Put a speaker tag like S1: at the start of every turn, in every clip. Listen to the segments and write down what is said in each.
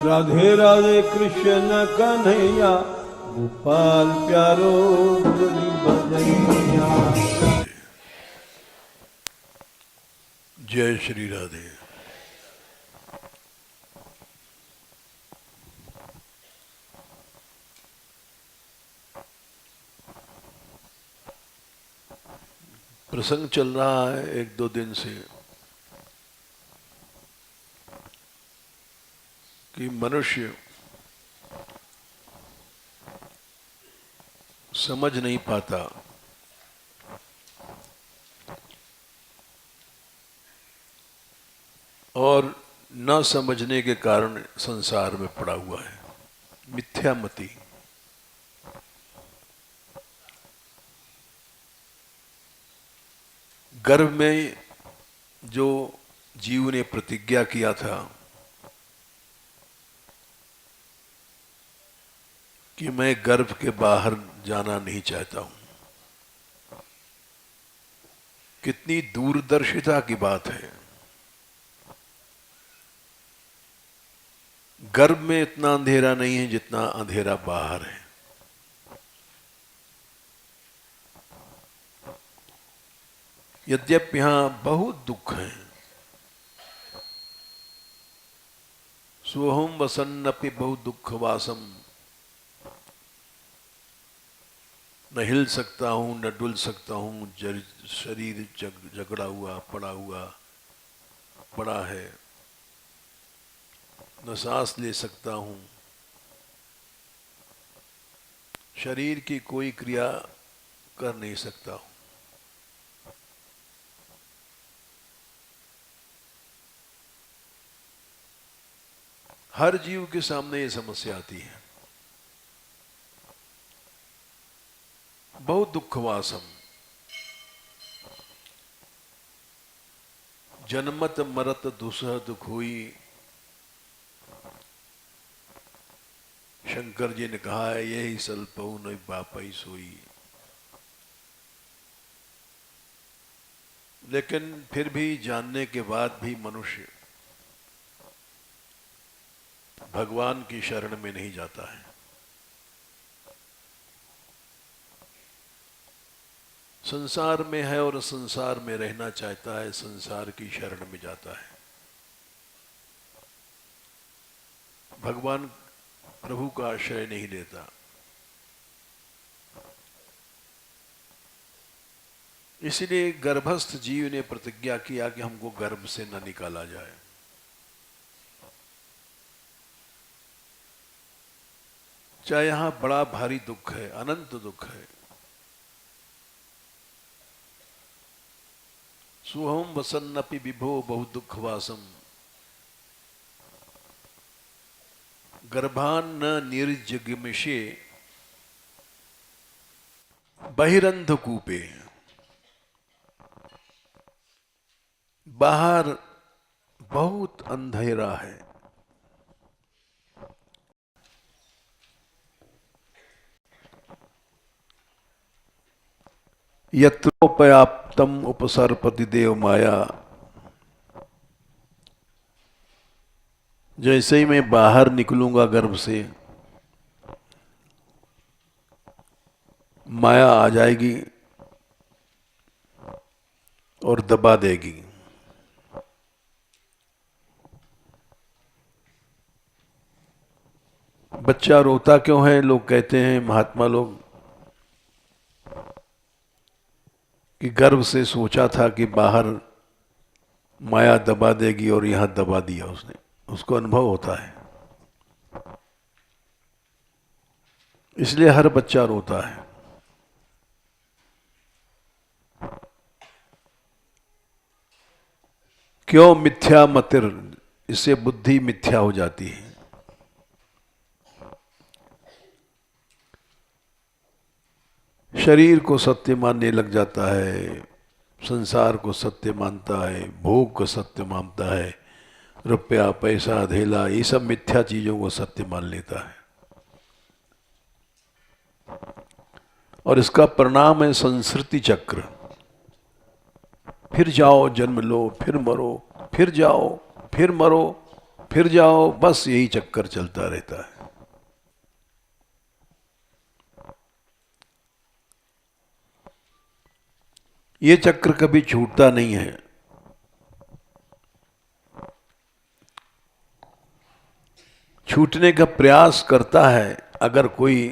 S1: राधे राधे कृष्ण कन्हैया गोपाल प्यारो मुरली बजैया।
S2: जय श्री राधे। प्रसंग चल रहा है एक दो दिन से कि मनुष्य समझ नहीं पाता और न समझने के कारण संसार में पड़ा हुआ है। मिथ्यामति। गर्भ में जो जीव ने प्रतिज्ञा किया था कि मैं गर्भ के बाहर जाना नहीं चाहता हूं, कितनी दूरदर्शिता की बात है। गर्भ में इतना अंधेरा नहीं है जितना अंधेरा बाहर है। यद्यपि यहां बहुत दुख है। सोहम वसन्नपि बहु दुख वासम। न हिल सकता हूं न डुल सकता हूं, शरीर झगड़ा हुआ पड़ा है। न सांस ले सकता हूं, शरीर की कोई क्रिया कर नहीं सकता हूं। हर जीव के सामने ये समस्या आती है। बहुत दुखवासम। जन्मत मरत दुसह दुख हुई। शंकर जी ने कहा है यही सल्पहु न बापई सोई। लेकिन फिर भी जानने के बाद भी मनुष्य भगवान की शरण में नहीं जाता है। संसार में है और संसार में रहना चाहता है, संसार की शरण में जाता है। भगवान प्रभु का आश्रय नहीं लेता। इसलिए गर्भस्थ जीव ने प्रतिज्ञा किया कि हमको गर्भ से न निकाला जाए। चाहे यहां बड़ा भारी दुख है, अनंत दुख है। सुहम वसन्नपि विभो बहु दुख वासम। गर्भान न निर्जगिमिषे बहिरंध कूपे। बाहर बहुत अंधेरा है। यत्रोपयाप्तम उपसर्पति देव माया। जैसे ही मैं बाहर निकलूंगा गर्भ से, माया आ जाएगी और दबा देगी। बच्चा रोता क्यों है? लोग कहते हैं, महात्मा लोग, कि गर्भ से सोचा था कि बाहर माया दबा देगी और यहां दबा दिया उसने। उसको अनुभव होता है, इसलिए हर बच्चा रोता है। क्यों? मिथ्या मतिर। इससे बुद्धि मिथ्या हो जाती है। शरीर को सत्य मानने लग जाता है, संसार को सत्य मानता है, भोग को सत्य मानता है, रुपया पैसा धेला ये सब मिथ्या चीजों को सत्य मान लेता है। और इसका परिणाम है संस्कृति चक्र। फिर जाओ जन्म लो, फिर मरो, फिर जाओ, फिर मरो, फिर जाओ, बस यही चक्कर चलता रहता है। ये चक्र कभी छूटता नहीं है। छूटने का प्रयास करता है अगर कोई,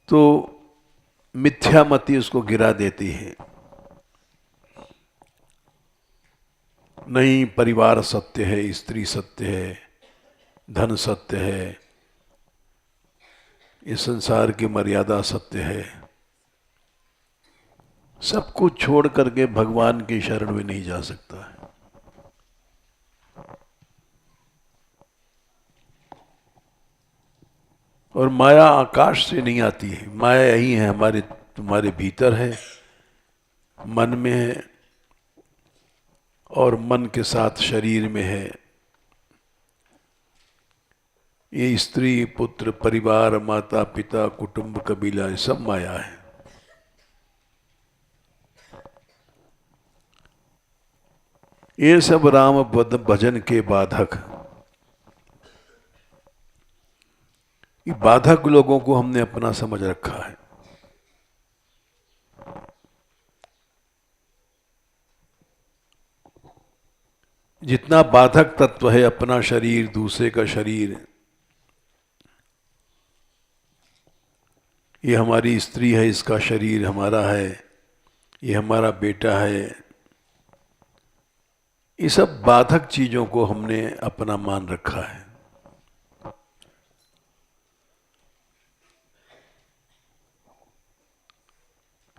S2: तो मिथ्यामति उसको गिरा देती है। नहीं, परिवार सत्य है, स्त्री सत्य है, धन सत्य है, इस संसार की मर्यादा सत्य है। सब कुछ छोड़ करके भगवान की शरण में नहीं जा सकता है। और माया आकाश से नहीं आती है, माया यही है, हमारे तुम्हारे भीतर है, मन में है, और मन के साथ शरीर में है। ये स्त्री, पुत्र, परिवार, माता पिता, कुटुंब, कबीला, ये सब माया है। ये सब राम भजन के बाधक। ये बाधक लोगों को हमने अपना समझ रखा है। जितना बाधक तत्व है, अपना शरीर, दूसरे का शरीर, ये हमारी स्त्री है, इसका शरीर हमारा है, ये हमारा बेटा है, ये सब बाधक चीजों को हमने अपना मान रखा है।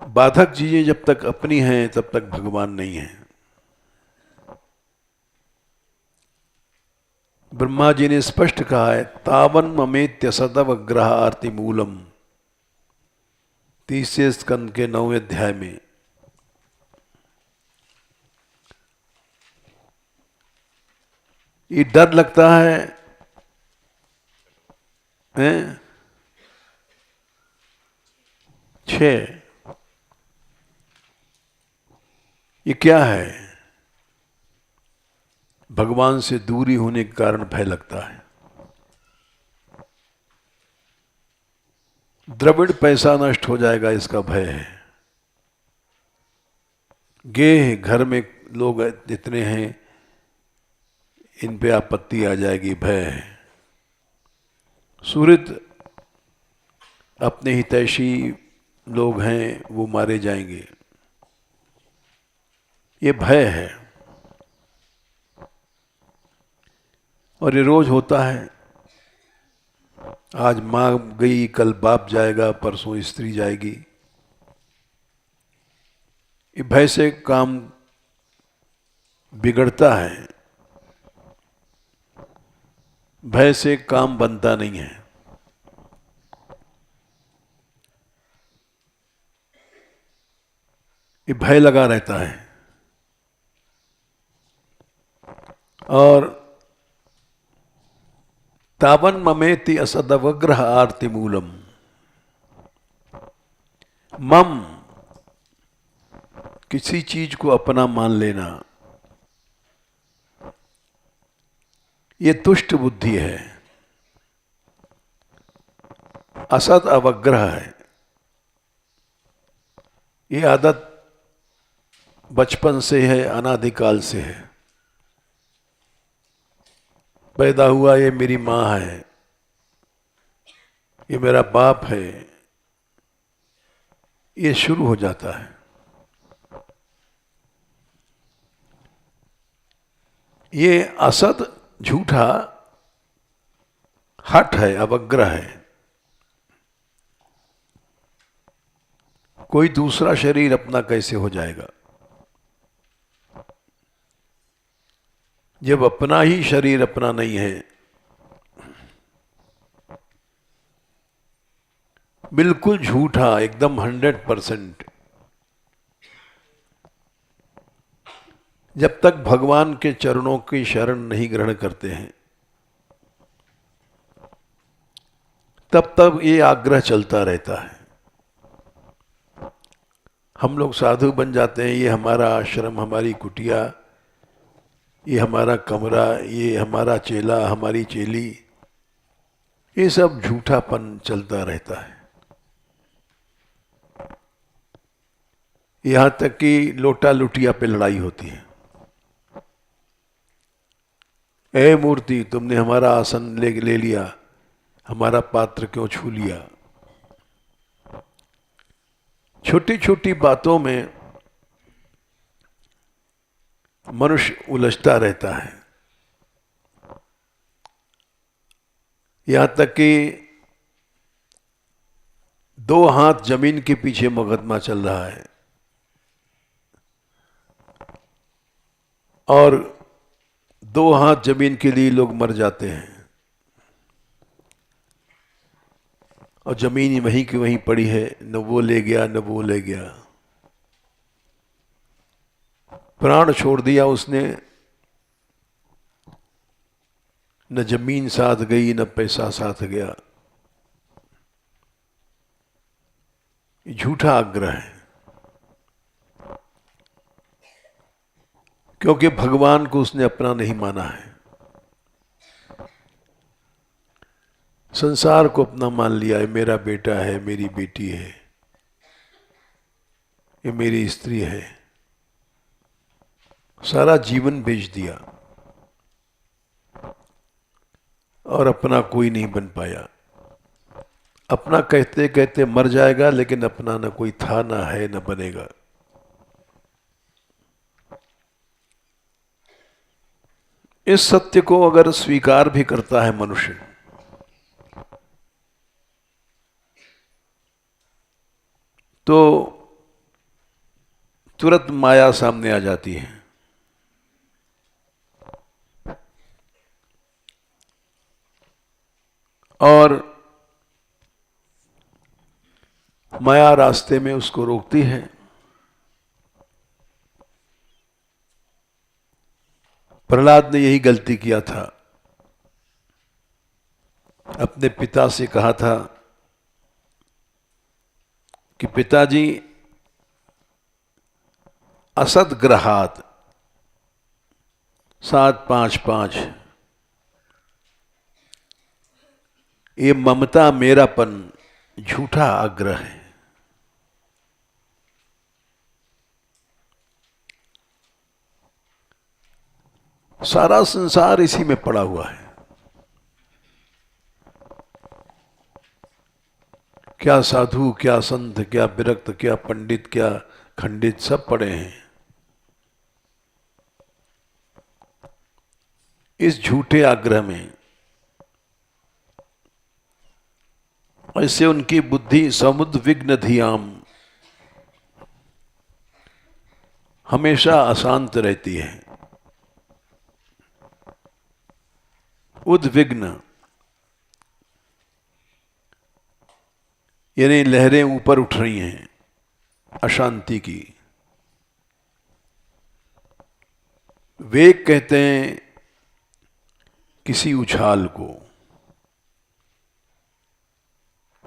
S2: बाधक चीजें जब तक अपनी हैं तब तक भगवान नहीं है। ब्रह्मा जी ने स्पष्ट कहा है, तावन ममेत्य सदव ग्रह आरती मूलम, 30 स्कंद के 9वें अध्याय में। ये डर लगता है, हैं? 6, ये क्या है? भगवान से दूरी होने के कारण भय लगता है। द्रविड़ पैसा नष्ट हो जाएगा, इसका भय है। गेह घर में लोग जितने हैं, इन पे आपत्ति आ जाएगी, भय है। सुहृद अपने हितैषी लोग हैं, वो मारे जाएंगे, ये भय है। और ये रोज होता है। आज माँ गई, कल बाप जाएगा, परसों स्त्री जाएगी। ये भय से काम बिगड़ता है, भय से काम बनता नहीं है। ये भय लगा रहता है। और तावन ममेति असदवग्रह आरती मूलम, मम, किसी चीज को अपना मान लेना, ये तुष्ट बुद्धि है, असद अवग्रह है। ये आदत बचपन से है, अनादिकाल से है। पैदा हुआ, ये मेरी माँ है, ये मेरा बाप है, ये शुरू हो जाता है। ये असद, झूठा हठ है, अवग्रह है। कोई दूसरा शरीर अपना कैसे हो जाएगा? जब अपना ही शरीर अपना नहीं है, बिल्कुल झूठा, एकदम 100%। जब तक भगवान के चरणों की शरण नहीं ग्रहण करते हैं, तब तक ये आग्रह चलता रहता है। हम लोग साधु बन जाते हैं, ये हमारा आश्रम, हमारी कुटिया, ये हमारा कमरा, ये हमारा चेला, हमारी चेली, ये सब झूठापन चलता रहता है। यहां तक कि लोटा लुटिया पे लड़ाई होती है। ए मूर्ति, तुमने हमारा आसन ले लिया, हमारा पात्र क्यों छू लिया। छोटी छोटी बातों में मनुष्य उलझता रहता है। यहां तक कि 2 हाथ जमीन के पीछे मुकदमा चल रहा है और 2 हाथ जमीन के लिए लोग मर जाते हैं और जमीन वहीं की वहीं पड़ी है, न वो ले गया न वो ले गया। प्राण छोड़ दिया उसने, न जमीन साथ गई न पैसा साथ गया। झूठा आग्रह है, क्योंकि भगवान को उसने अपना नहीं माना है, संसार को अपना मान लिया है। मेरा बेटा है, मेरी बेटी है, ये मेरी स्त्री है। सारा जीवन बेच दिया और अपना कोई नहीं बन पाया। अपना कहते कहते मर जाएगा, लेकिन अपना न कोई था, न है, न बनेगा। इस सत्य को अगर स्वीकार भी करता है मनुष्य, तो तुरंत माया सामने आ जाती है। और माया रास्ते में उसको रोकती है। प्रहलाद ने यही गलती किया था। अपने पिता से कहा था कि पिताजी, असद ग्रहात 755, ये ममता मेरापन झूठा आग्रह है। सारा संसार इसी में पड़ा हुआ है। क्या साधु, क्या संत, क्या विरक्त, क्या पंडित, क्या खंडित, सब पड़े हैं इस झूठे आग्रह में। ऐसे उनकी बुद्धि समुद्विग्न धियाम, हमेशा अशांत रहती है। उद्विग्न यानी लहरें ऊपर उठ रही हैं अशांति की। वेग कहते हैं किसी उछाल को।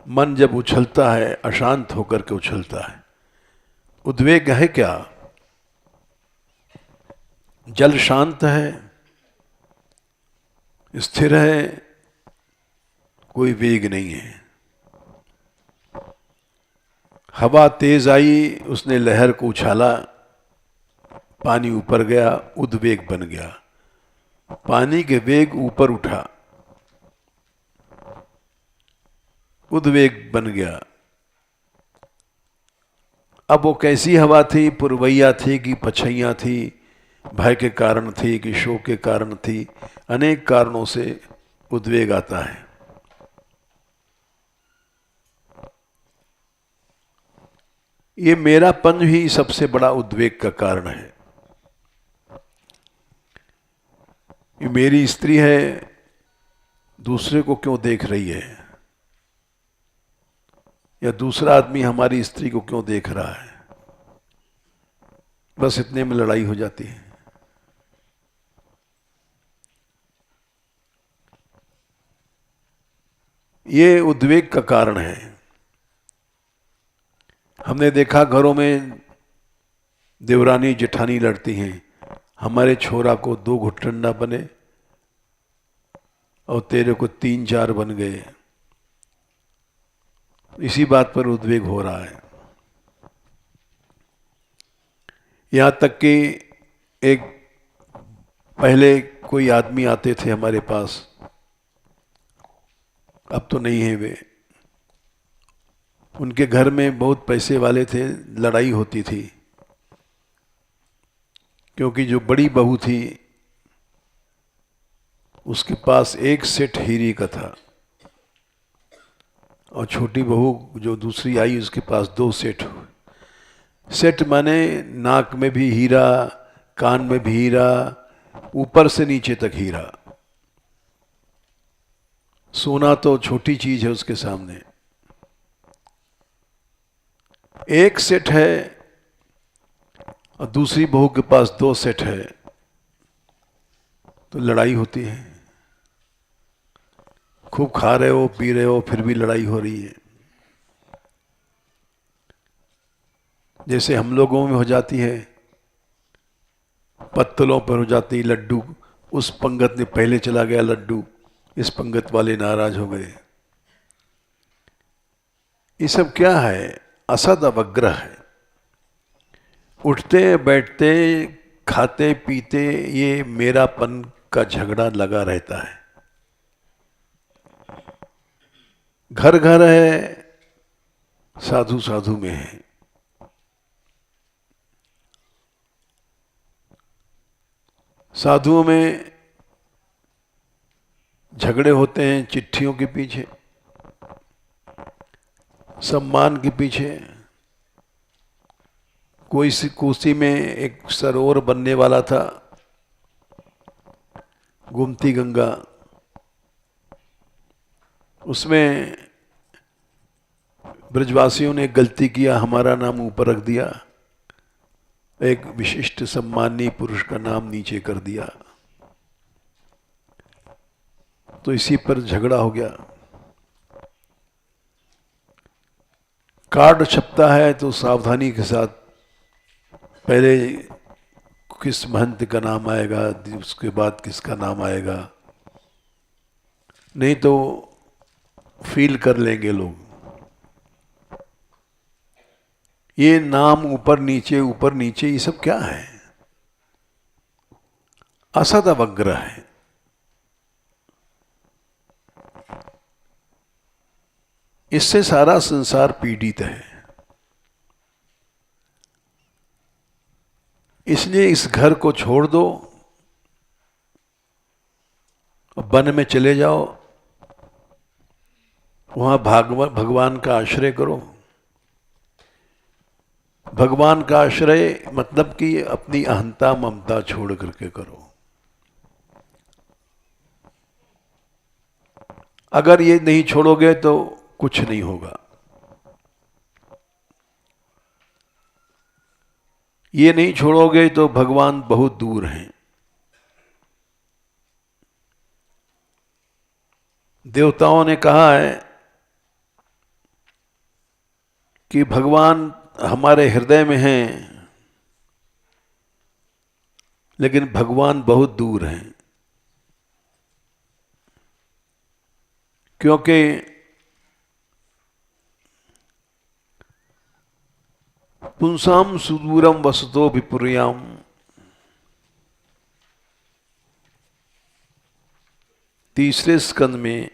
S2: मन जब उछलता है, अशांत होकर के उछलता है। उद्वेग है क्या? जल शांत है, स्थिर है, कोई वेग नहीं है। हवा तेज आई, उसने लहर को उछाला, पानी ऊपर गया, उद्वेग बन गया। पानी के वेग ऊपर उठा, उद्वेग बन गया। अब वो कैसी हवा थी? पुरवैया थी कि पछैया थी? भय के कारण थी कि शोक के कारण थी? अनेक कारणों से उद्वेग आता है। ये मेरापन ही सबसे बड़ा उद्वेग का कारण है। ये मेरी स्त्री है, दूसरे को क्यों देख रही है? या दूसरा आदमी हमारी स्त्री को क्यों देख रहा है? बस इतने में लड़ाई हो जाती है। ये उद्वेग का कारण है। हमने देखा घरों में देवरानी जेठानी लड़ती हैं, हमारे छोरा को 2 घुटन ना बने और तेरे को 3-4 बन गए। इसी बात पर उद्वेग हो रहा है। यहां तक कि एक पहले कोई आदमी आते थे हमारे पास, अब तो नहीं है वे, उनके घर में बहुत पैसे वाले थे, लड़ाई होती थी क्योंकि जो बड़ी बहू थी उसके पास 1 सेट हीरे का था और छोटी बहू जो दूसरी आई उसके पास 2 सेट। सेट माने नाक में भी हीरा, कान में भी हीरा, ऊपर से नीचे तक हीरा। सोना तो छोटी चीज है उसके सामने। 1 सेट है और दूसरी बहू के पास 2 सेट है, तो लड़ाई होती है। खूब खा रहे हो, पी रहे हो, फिर भी लड़ाई हो रही है। जैसे हम लोगों में हो जाती है, पत्तलों पर हो जाती लड्डू, उस पंगत ने पहले चला गया लड्डू, इस पंगत वाले नाराज हो गए। ये सब क्या है? असद अवग्रह है। उठते बैठते खाते पीते ये मेरापन का झगड़ा लगा रहता है। घर घर है, साधु साधु में है। साधुओं में झगड़े होते हैं चिट्ठियों के पीछे, सम्मान के पीछे। कोसी में एक सरोवर बनने वाला था, गोमती गंगा, उसमें ब्रजवासियों ने गलती किया, हमारा नाम ऊपर रख दिया, एक विशिष्ट सम्मानीय पुरुष का नाम नीचे कर दिया, तो इसी पर झगड़ा हो गया। कार्ड छपता है तो सावधानी के साथ पहले किस महंत का नाम आएगा, उसके बाद किसका नाम आएगा, नहीं तो फील कर लेंगे लोग। ये नाम ऊपर नीचे ये सब क्या है? असद अवग्रह है। इससे सारा संसार पीड़ित है। इसलिए इस घर को छोड़ दो, वन में चले जाओ, वहां भगवान का आश्रय करो। भगवान का आश्रय मतलब कि अपनी अहंता ममता छोड़ करके करो। अगर ये नहीं छोड़ोगे तो कुछ नहीं होगा। ये नहीं छोड़ोगे तो भगवान बहुत दूर हैं। देवताओं ने कहा है कि भगवान हमारे हृदय में हैं, लेकिन भगवान बहुत दूर हैं, क्योंकि पुंसाम सुदूरम वसतो विपुर्याम, तीसरे स्कंद में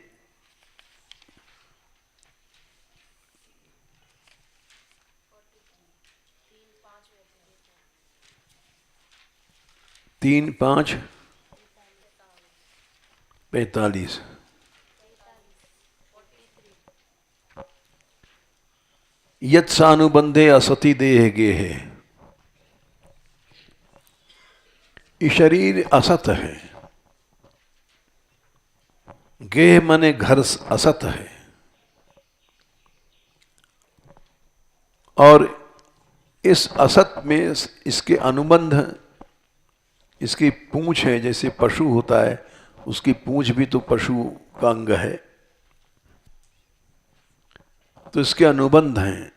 S2: 3:5-45 यत् सानुबंधे असति देह गेहे। ये शरीर असत है। गेह माने घर असत है, और इस असत में इसके अनुबंध, इसकी पूंछ है, जैसे पशु होता है उसकी पूंछ भी तो पशु का अंग है, तो इसके अनुबंध हैं।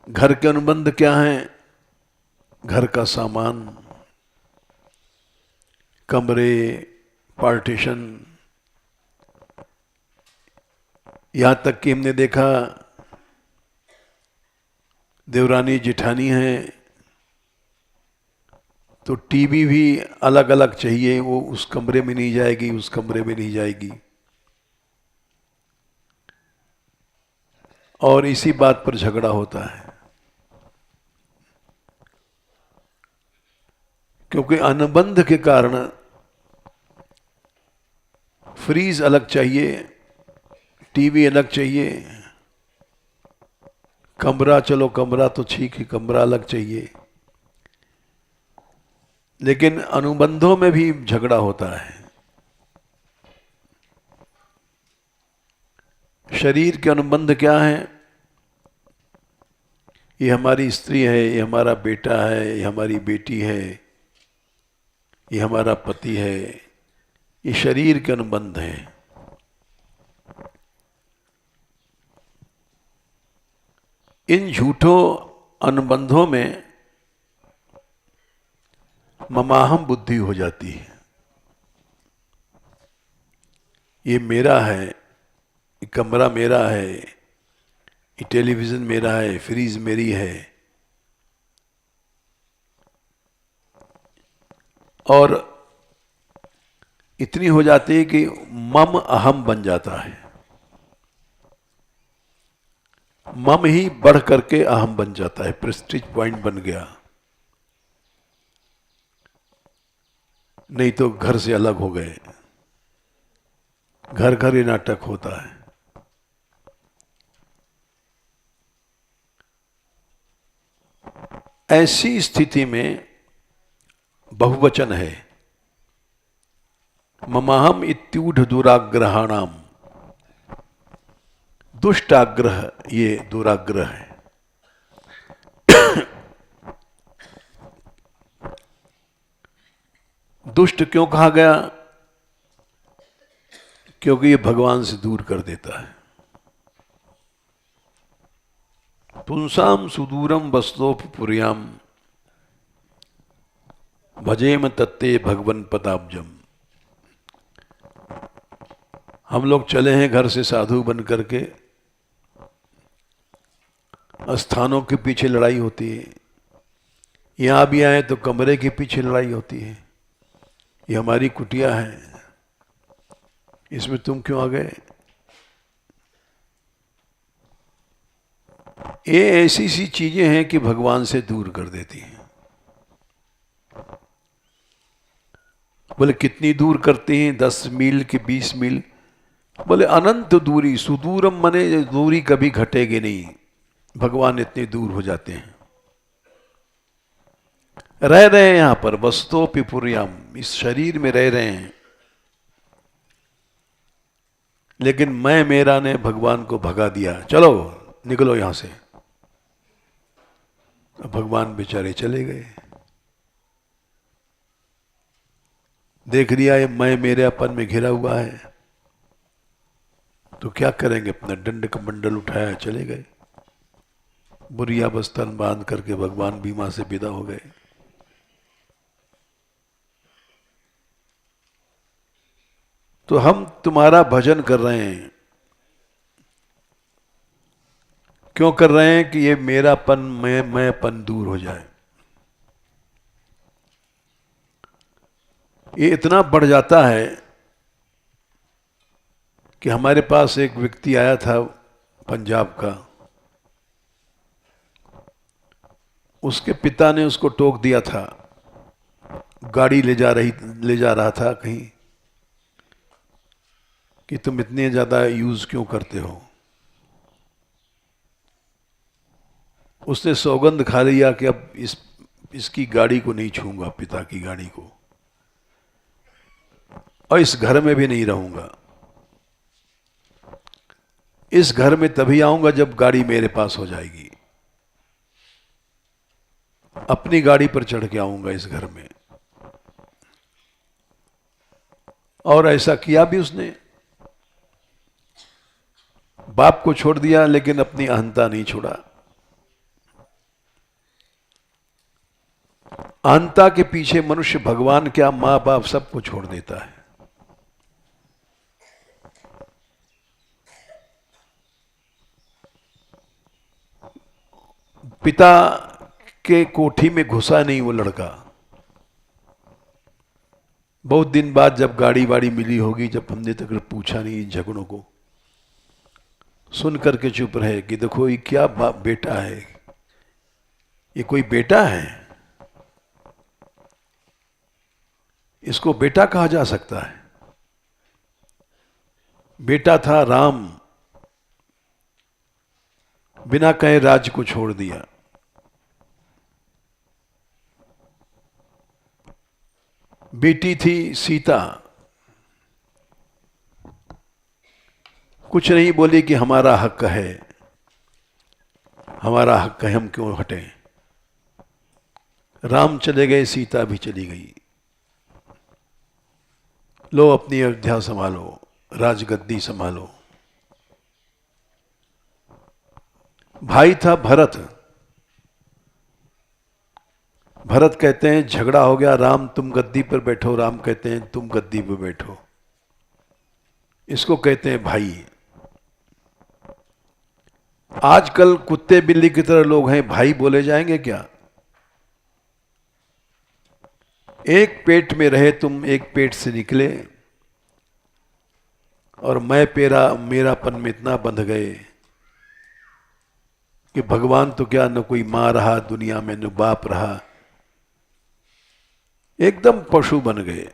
S2: घर के अनुबंध क्या हैं? घर का सामान, कमरे, पार्टीशन, यहाँ तक कि हमने देखा देवरानी जेठानी है तो टीवी भी अलग अलग चाहिए, वो उस कमरे में नहीं जाएगी, उस कमरे में नहीं जाएगी। और इसी बात पर झगड़ा होता है, क्योंकि अनुबंध के कारण फ्रीज अलग चाहिए, टीवी अलग चाहिए, कमरा, चलो कमरा तो ठीक है, कमरा अलग चाहिए, लेकिन अनुबंधों में भी झगड़ा होता है। शरीर के अनुबंध क्या है? ये हमारी स्त्री है, ये हमारा बेटा है, ये हमारी बेटी है, ये हमारा पति है, ये शरीर के अनुबंध हैं। इन झूठों अनुबंधों में ममाहम बुद्धि हो जाती है। ये मेरा है, ये कमरा मेरा है, ये टेलीविजन मेरा है, फ्रीज मेरी है, और इतनी हो जाती है कि मम अहम बन जाता है। मम ही बढ़ करके अहम बन जाता है, प्रेस्टीज पॉइंट बन गया। नहीं तो घर से अलग हो गए। घर घर ये नाटक होता है। ऐसी स्थिति में बहुवचन है, ममाहम इत्यूढ़ दुराग्रहाणाम। दुष्टाग्रह, ये दुराग्रह है। दुष्ट क्यों कहा गया? क्योंकि ये भगवान से दूर कर देता है। पुंसाम सुदूरम वस्तोपुर्याम भजेम तत्ते भगवन पदाब्जम। हम लोग चले हैं घर से साधु बन करके, स्थानों के पीछे लड़ाई होती है। यहां भी आए तो कमरे के पीछे लड़ाई होती है। ये हमारी कुटिया है, इसमें तुम क्यों आ गए? ये ऐसी सी चीजें हैं कि भगवान से दूर कर देती हैं। बोले कितनी दूर करती हैं? 10 मील की 20 मील? बोले अनंत दूरी, सुदूरम मने दूरी कभी घटेगी नहीं। भगवान इतने दूर हो जाते हैं। रह रहे हैं यहां पर, वस्तो पिपुर्याम, इस शरीर में रह रहे हैं, लेकिन मैं मेरा ने भगवान को भगा दिया। चलो निकलो यहां से। भगवान बेचारे चले गए। देख लिया ये मैं मेरे अपन में घिरा हुआ है, तो क्या करेंगे? अपना दंड कमंडल उठाया, चले गए। बुरिया बस्तन बांध करके भगवान भीमा से विदा हो गए। तो हम तुम्हारा भजन कर रहे हैं। क्यों कर रहे हैं? कि ये मेरापन, मैंपन दूर हो जाए। ये इतना बढ़ जाता है कि हमारे पास एक व्यक्ति आया था पंजाब का। उसके पिता ने उसको टोक दिया था, गाड़ी ले जा रहा था कहीं, कि तुम इतने ज्यादा यूज क्यों करते हो। उसने सौगंध खा लिया कि अब इसकी गाड़ी को नहीं छूंगा, पिता की गाड़ी को, और इस घर में भी नहीं रहूंगा। इस घर में तभी आऊंगा जब गाड़ी मेरे पास हो जाएगी। अपनी गाड़ी पर चढ़ के आऊंगा इस घर में। और ऐसा किया भी उसने। बाप को छोड़ दिया, लेकिन अपनी अहंता नहीं छोड़ा। अहंता के पीछे मनुष्य भगवान क्या, माँ बाप सबको छोड़ देता है। पिता के कोठी में घुसा नहीं वो लड़का। बहुत दिन बाद जब गाड़ी वाड़ी मिली होगी, जब हमने तक पूछा नहीं इन झगड़ों को, सुन करके चुप रहे कि देखो ये क्या बेटा है, ये कोई बेटा है, इसको बेटा कहा जा सकता है? बेटा था राम, बिना कहे राज्य को छोड़ दिया। बेटी थी सीता, कुछ नहीं बोली कि हमारा हक है, हमारा हक है, हम क्यों हटें। राम चले गए, सीता भी चली गई। लो अपनी अयोध्या संभालो, राजगद्दी संभालो। भाई था भरत। भरत कहते हैं झगड़ा हो गया, राम तुम गद्दी पर बैठो, राम कहते हैं तुम गद्दी पर बैठो। इसको कहते हैं भाई। आजकल कुत्ते बिल्ली की तरह लोग हैं, भाई बोले जाएंगे क्या? एक पेट में रहे तुम, एक पेट से निकले, और मैं मेरापन में इतना बंध गए कि भगवान तो क्या, न कोई माँ रहा दुनिया में, न बाप रहा, एकदम पशु बन गए।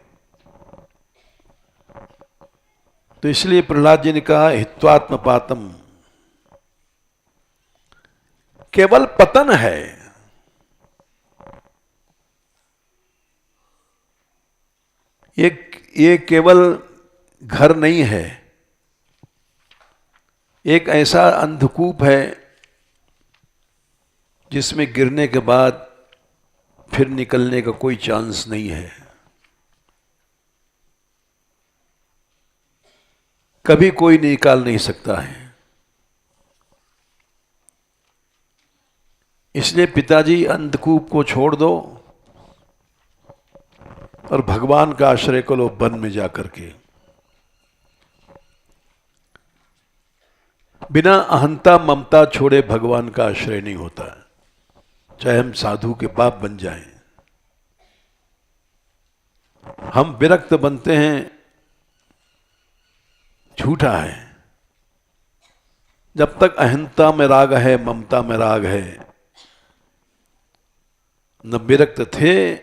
S2: तो इसलिए प्रहलाद जी ने कहा हित्वात्म पातम, केवल पतन है। ये केवल घर नहीं है, एक ऐसा अंधकूप है जिसमें गिरने के बाद फिर निकलने का कोई चांस नहीं है। कभी कोई निकाल नहीं सकता है। इसलिए पिताजी अंधकूप को छोड़ दो और भगवान का आश्रय को लो, वन में जाकर के। बिना अहंता ममता छोड़े भगवान का आश्रय नहीं होता, चाहे हम साधु के बाप बन जाएं। हम विरक्त बनते हैं, झूठा है। जब तक अहंता में राग है, ममता में राग है, न विरक्त थे,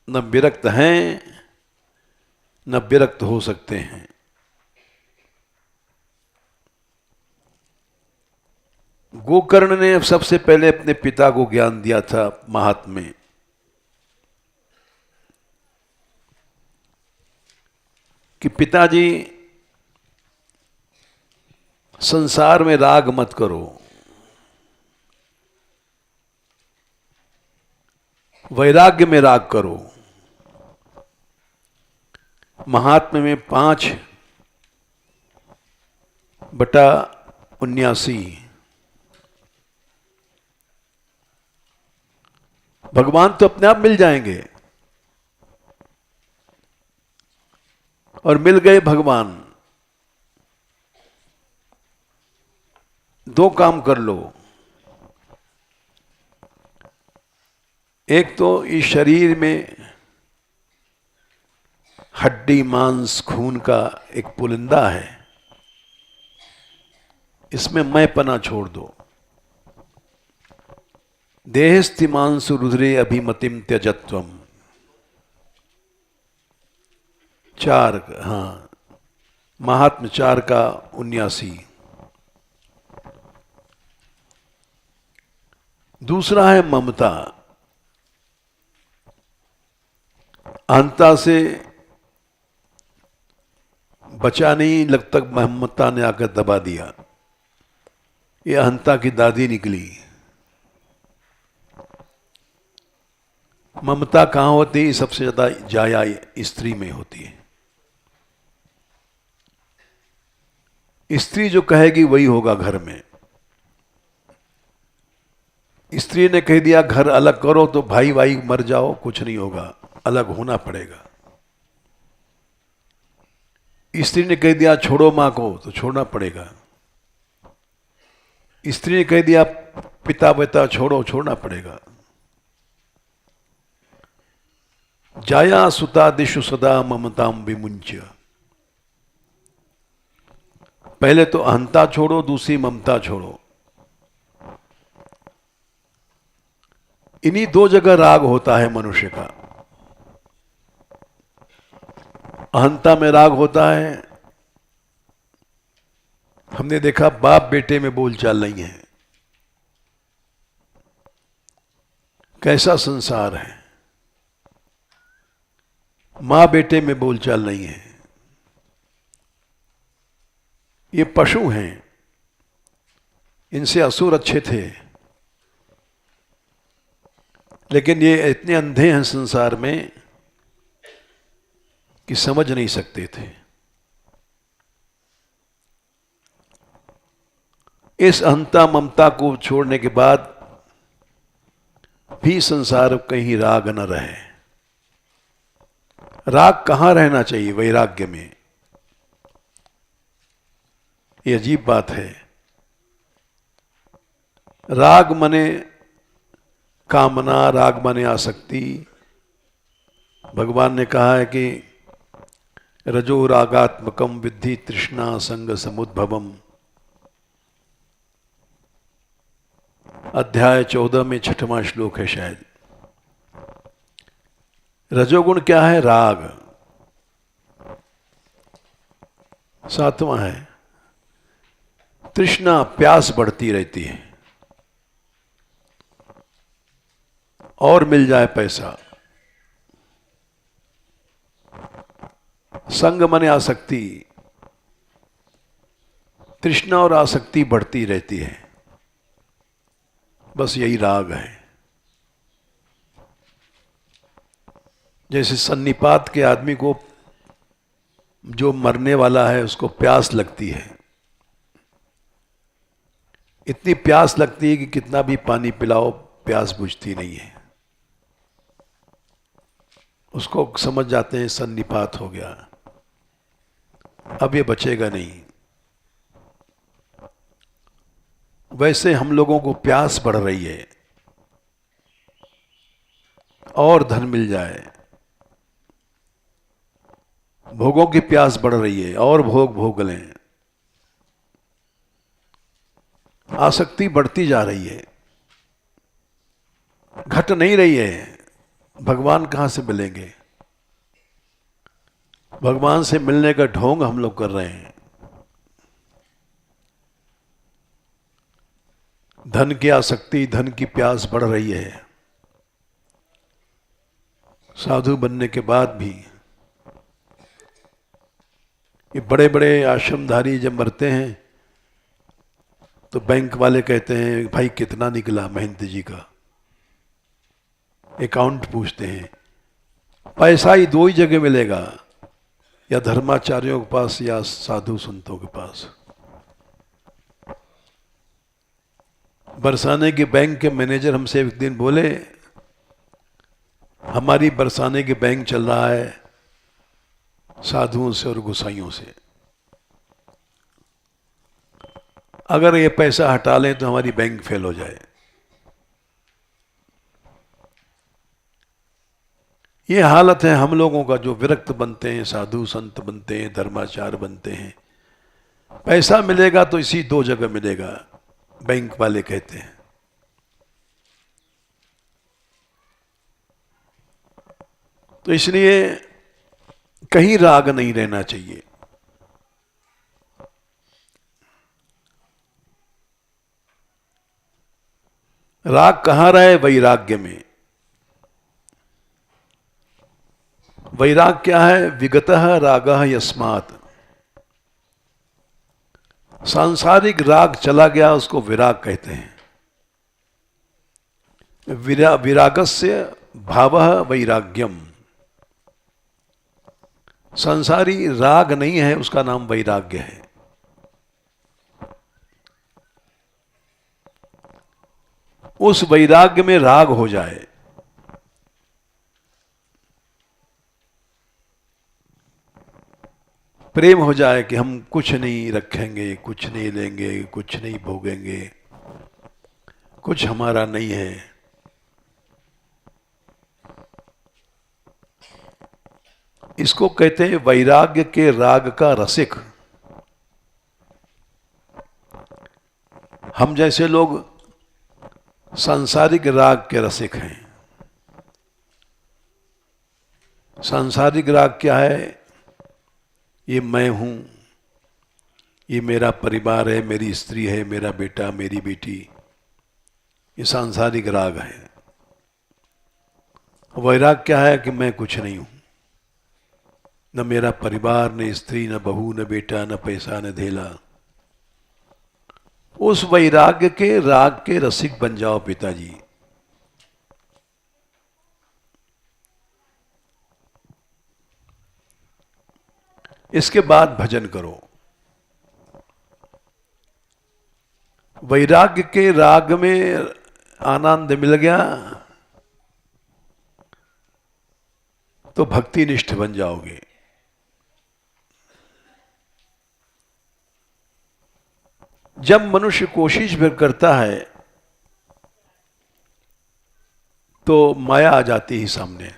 S2: न विरक्त हैं, न विरक्त हो सकते हैं। गोकर्ण ने सबसे पहले अपने पिता को ज्ञान दिया था महात्म्य। कि पिताजी संसार में राग मत करो, वैराग्य में राग करो। महात्म्य में 5/79 भगवान तो अपने आप मिल जाएंगे, और मिल गए भगवान। 2 काम कर लो, एक तो इस शरीर में हड्डी मांस खून का एक पुलिंदा है, इसमें मैं पना छोड़ दो। देहस्तिमांसु रुद्रे अभिमतिम त्यजत्वम। 4, हाँ, महात्म 4/79। दूसरा है ममता। अहंता से बचा नहीं, लग तक ममता ने आकर दबा दिया। ये अहंता की दादी निकली। ममता कहां होती है? सबसे ज्यादा जाया स्त्री में होती है। स्त्री जो कहेगी वही होगा घर में। स्त्री ने कह दिया घर अलग करो तो भाई भाई मर जाओ, कुछ नहीं होगा, अलग होना पड़ेगा। स्त्री ने कह दिया छोड़ो मां को, तो छोड़ना पड़ेगा। स्त्री ने कह दिया पिता पिता छोड़ो, छोड़ना पड़ेगा। जाया सुता दिशु सदा ममताम विमुंच। पहले तो अहंता छोड़ो, दूसरी ममता छोड़ो। इन्हीं दो जगह राग होता है मनुष्य का। अहंता में राग होता है। हमने देखा बाप बेटे में बोलचाल नहीं है। कैसा संसार है, मां बेटे में बोलचाल नहीं है। ये पशु हैं, इनसे असुर अच्छे थे, लेकिन ये इतने अंधे हैं संसार में कि समझ नहीं सकते थे। इस अहंता ममता को छोड़ने के बाद भी संसार कहीं राग न रहे। राग कहां रहना चाहिए? वैराग्य में। ये अजीब बात है। राग मने कामना, राग माने आसक्ति। भगवान ने कहा है कि रजो रागात्मकम विद्धि तृष्णा संग समुद्भवम। अध्याय 14 में 6वां श्लोक है शायद। रजोगुण क्या है? राग। 7वां है तृष्णा, प्यास बढ़ती रहती है और मिल जाए पैसा। संग मने आसक्ति, तृष्णा और आसक्ति बढ़ती रहती है। बस यही राग है। जैसे सन्निपात के आदमी को, जो मरने वाला है, उसको प्यास लगती है। इतनी प्यास लगती है कि कितना भी पानी पिलाओ प्यास बुझती नहीं है। उसको समझ जाते हैं सन्निपात हो गया, अब ये बचेगा नहीं। वैसे हम लोगों को प्यास बढ़ रही है और धन मिल जाए। भोगों की प्यास बढ़ रही है और भोग भोग लें। आसक्ति बढ़ती जा रही है, घट नहीं रही है। भगवान कहां से मिलेंगे? भगवान से मिलने का ढोंग हम लोग कर रहे हैं। धन की आसक्ति, धन की प्यास बढ़ रही है। साधु बनने के बाद भी ये बड़े बड़े आश्रमधारी जब मरते हैं तो बैंक वाले कहते हैं भाई कितना निकला महंत जी का, अकाउंट पूछते हैं। पैसा ही दो ही जगह मिलेगा, या धर्माचार्यों के पास या साधु संतों के पास। बरसाने के बैंक के मैनेजर हमसे एक दिन बोले, हमारी बरसाने के बैंक चल रहा है साधुओं से और गोसाइयों से। अगर ये पैसा हटा लें तो हमारी बैंक फेल हो जाए। ये हालत है हम लोगों का, जो विरक्त बनते हैं, साधु संत बनते हैं, धर्माचार्य बनते हैं। पैसा मिलेगा तो इसी दो जगह मिलेगा, बैंक वाले कहते हैं। तो इसलिए कहीं राग नहीं रहना चाहिए। राग कहां रहे? वैराग्य में। वैराग क्या है? विगतः रागः यस्मात्। सांसारिक राग चला गया, उसको विराग कहते हैं। विरागस्य भावः वैराग्यम। संसारी राग नहीं है, उसका नाम वैराग्य है। उस वैराग्य में राग हो जाए। प्रेम हो जाए कि हम कुछ नहीं रखेंगे, कुछ नहीं लेंगे, कुछ नहीं भोगेंगे, कुछ हमारा नहीं है। इसको कहते हैं वैराग्य के राग का रसिक। हम जैसे लोग सांसारिक राग के रसिक हैं। सांसारिक राग क्या है? ये मैं हूं, ये मेरा परिवार है, मेरी स्त्री है, मेरा बेटा, मेरी बेटी, ये सांसारिक राग है। वैराग क्या है कि मैं कुछ नहीं हूं, न मेरा परिवार, न स्त्री, न बहू, न बेटा, न पैसा, न धेला। उस वैराग्य के राग के रसिक बन जाओ पिताजी। इसके बाद भजन करो। वैराग्य के राग में आनंद मिल गया तो भक्ति निष्ठ बन जाओगे। जब मनुष्य कोशिश भी करता है तो माया आ जाती है सामने,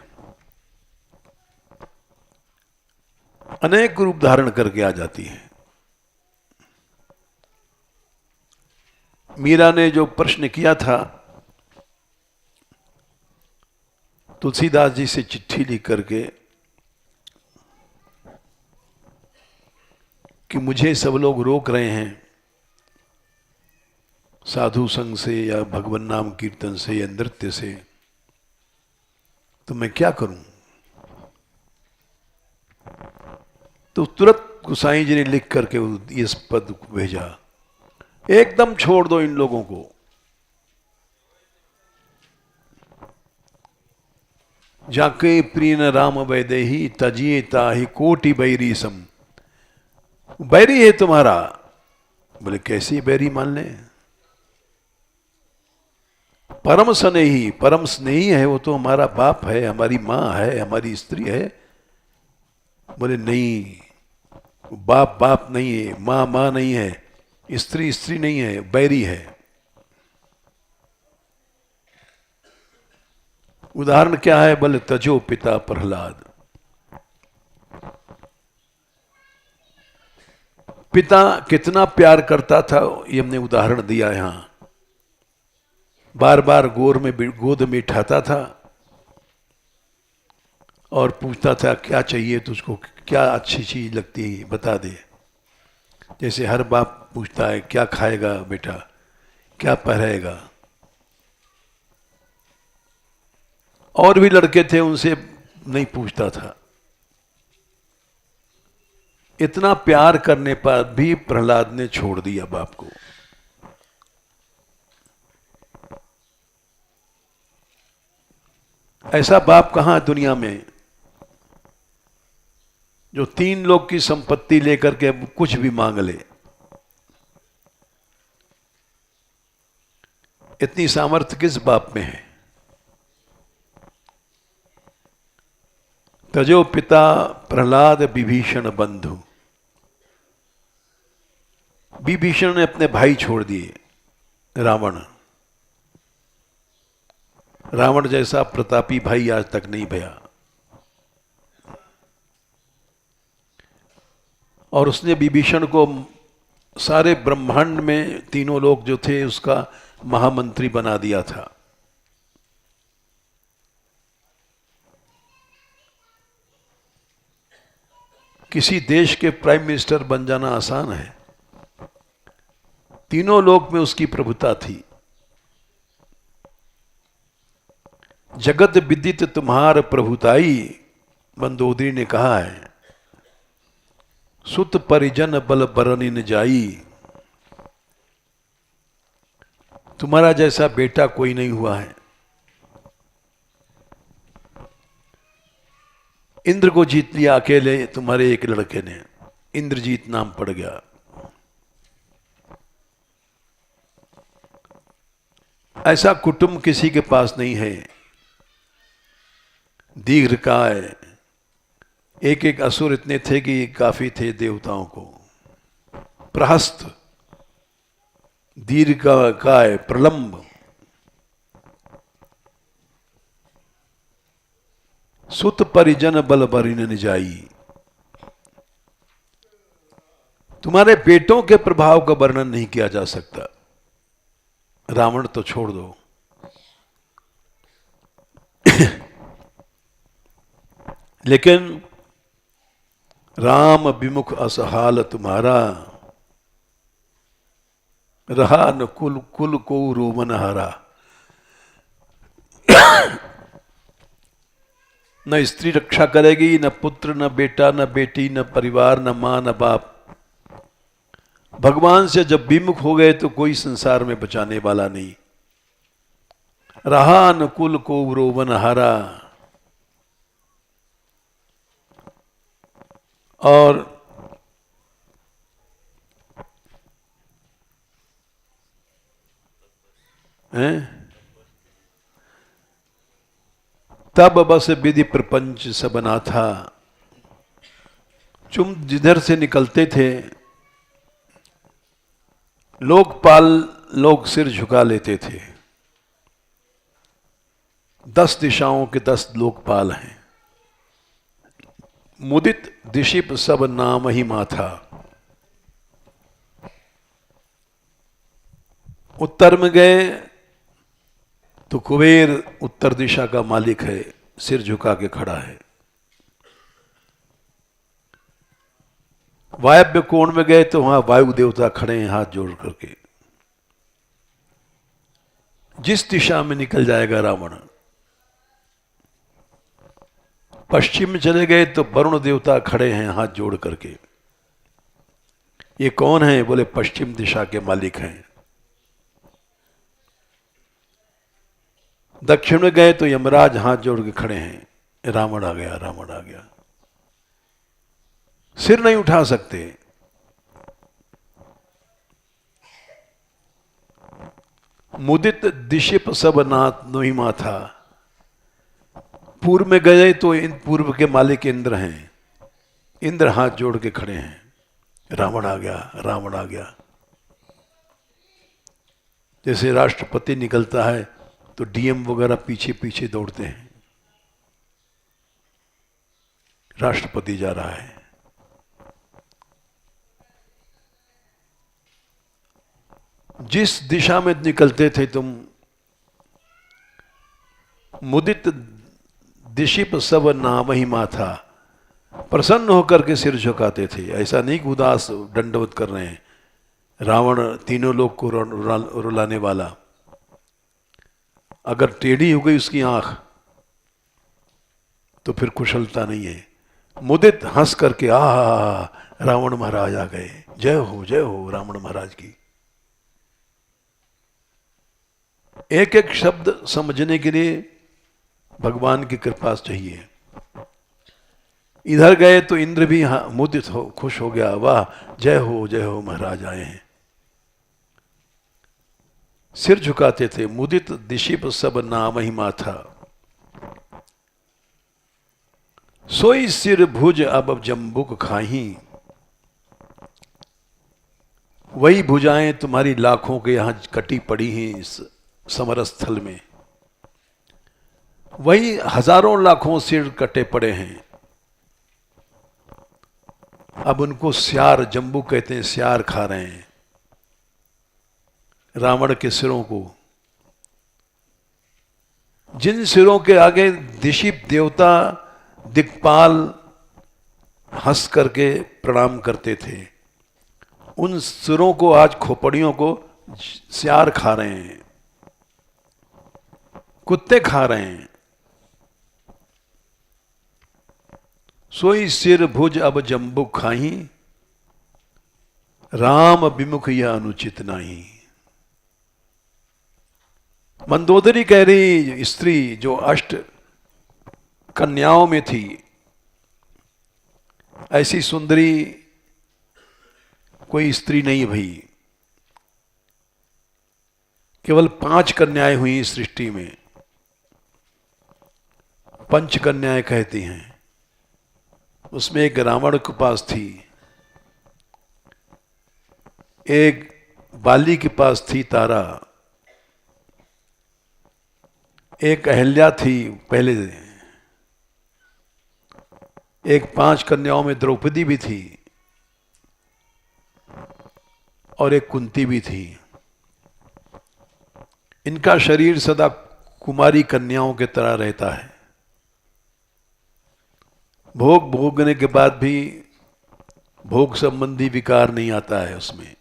S2: अनेक रूप धारण करके आ जाती है। मीरा ने जो प्रश्न किया था, तुलसीदास जी से चिट्ठी लिख करके कि मुझे सब लोग रोक रहे हैं साधु संग से या भगवन नाम कीर्तन से या नृत्य से, तो मैं क्या करूं? तो तुरंत गोसाई जी ने लिख करके इस पद को भेजा, एकदम छोड़ दो इन लोगों को। जाके प्रिय न राम वैदेही तजिए ताहि कोटि बैरी सम। बैरी है तुम्हारा। बोले कैसी बैरी मान ले? परम स्नेही, परम स्नेही है वो तो, हमारा बाप है, हमारी माँ है, हमारी स्त्री है। बोले नहीं, बाप बाप नहीं है, माँ माँ नहीं है, स्त्री स्त्री नहीं है, बैरी है। उदाहरण क्या है? बोले तजो पिता प्रहलाद। पिता कितना प्यार करता था ये हमने उदाहरण दिया यहां। बार बार गोद में उठाता था और पूछता था क्या चाहिए तुझको, क्या अच्छी चीज लगती है बता दे। जैसे हर बाप पूछता है क्या खाएगा बेटा, क्या पहनेगा। और भी लड़के थे उनसे नहीं पूछता था। इतना प्यार करने पर भी प्रहलाद ने छोड़ दिया बाप को। ऐसा बाप कहां दुनिया में जो 3 लोग की संपत्ति लेकर के कुछ भी मांग ले। इतनी सामर्थ्य किस बाप में है? तजो पिता प्रहलाद विभीषण बंधु। विभीषण ने अपने भाई छोड़ दिए, रावण। रावण जैसा प्रतापी भाई आज तक नहीं भया। और उसने विभीषण को सारे ब्रह्मांड में तीनों लोग जो थे उसका महामंत्री बना दिया था। किसी देश के प्राइम मिनिस्टर बन जाना आसान है। तीनों लोक में उसकी प्रभुता थी। जगत विदित तुम्हार प्रभुताई, मंदोदरी ने कहा है। सुत परिजन बल बरनि न जाई। तुम्हारा जैसा बेटा कोई नहीं हुआ है। इंद्र को जीत लिया अकेले तुम्हारे एक लड़के ने, इंद्रजीत नाम पड़ गया। ऐसा कुटुंब किसी के पास नहीं है। दीर्घकाय, एक एक असुर इतने थे कि काफी थे देवताओं को। प्रहस्त, दीर्घकाय, प्रलंब, सुत परिजन बल बरिन निजाई। तुम्हारे बेटों के प्रभाव का वर्णन नहीं किया जा सकता। रावण तो छोड़ दो। लेकिन राम विमुख असहाल तुम्हारा, रहा न कुल कुल को रोमन हारा। न स्त्री रक्षा करेगी, न पुत्र, न बेटा, न बेटी, न परिवार, न मां, न बाप। भगवान से जब विमुख हो गए तो कोई संसार में बचाने वाला नहीं। रहा न कुल को रोवन हारा। और तब बस विधि प्रपंच सबना था। तुम जिधर से निकलते थे लोकपाल लोग सिर झुका लेते थे। 10 दिशाओं के 10 लोकपाल हैं। मुदित दिशिप सब नाम ही माथा। उत्तर में गए तो कुबेर उत्तर दिशा का मालिक है, सिर झुका के खड़ा है। वायव्य कोण में गए तो वहां वायु देवता खड़े हैं हाथ जोड़ करके। जिस दिशा में निकल जाएगा रावण। पश्चिम में चले गए तो वरुण देवता खड़े हैं हाथ जोड़ करके। ये कौन है? बोले पश्चिम दिशा के मालिक हैं। दक्षिण में गए तो यमराज हाथ जोड़ के खड़े हैं। रावण आ गया, रावण आ गया। सिर नहीं उठा सकते। मुदित दिशिप सब नाथ नोही माथा। पूर्व में गए तो इन पूर्व के मालिक इंद्र हैं। इंद्र हाथ जोड़ के खड़े हैं। रावण आ गया, रावण आ गया। जैसे राष्ट्रपति निकलता है तो डीएम वगैरह पीछे पीछे दौड़ते हैं। राष्ट्रपति जा रहा है। जिस दिशा में निकलते थे तुम, मुदित दिशिप सब नाम ही माथा। प्रसन्न होकर के सिर झुकाते थे। ऐसा नहीं कि उदास दंडवत कर रहे हैं। रावण तीनों लोग को रुलाने वाला। अगर टेढ़ी हो गई उसकी आंख तो फिर कुशलता नहीं है। मुदित हंस करके रावण महाराज आ गए। जय हो रावण महाराज की। एक एक शब्द समझने के लिए भगवान की कृपा चाहिए। इधर गए तो इंद्र भी मुदित हो, खुश हो गया। वाह, जय हो महाराज आए हैं। सिर झुकाते थे। मुदित दिशिप सब नाम ही माथा। सोई सिर भुज अब जम्बुक खाही। वही भुजाएं तुम्हारी लाखों के यहां कटी पड़ी हैं इस समर स्थल में। वही हजारों लाखों सिर कटे पड़े हैं। अब उनको स्यार, जम्बू कहते हैं, स्यार खा रहे हैं रावण के सिरों को। जिन सिरों के आगे दिशीप देवता दिक्पाल हंस करके प्रणाम करते थे, उन सिरों को आज खोपड़ियों को स्यार खा रहे हैं, कुत्ते खा रहे हैं। सोई सिर भुज अब जम्बू खाही। राम विमुख यह अनुचित नहीं। मंदोदरी कह रही स्त्री जो 8 कन्याओं में थी, ऐसी सुंदरी कोई स्त्री नहीं भई केवल 5 कन्याएं हुई इस सृष्टि में, पंच कन्याएं कहती हैं। उसमें एक रावण के पास थी, एक बाली के पास थी तारा, एक अहिल्या थी पहले, एक 5 कन्याओं में द्रौपदी भी थी और एक कुंती भी थी। इनका शरीर सदा कुमारी कन्याओं के तरह रहता है। भोग भोगने के बाद भी भोग संबंधी विकार नहीं आता है उसमें।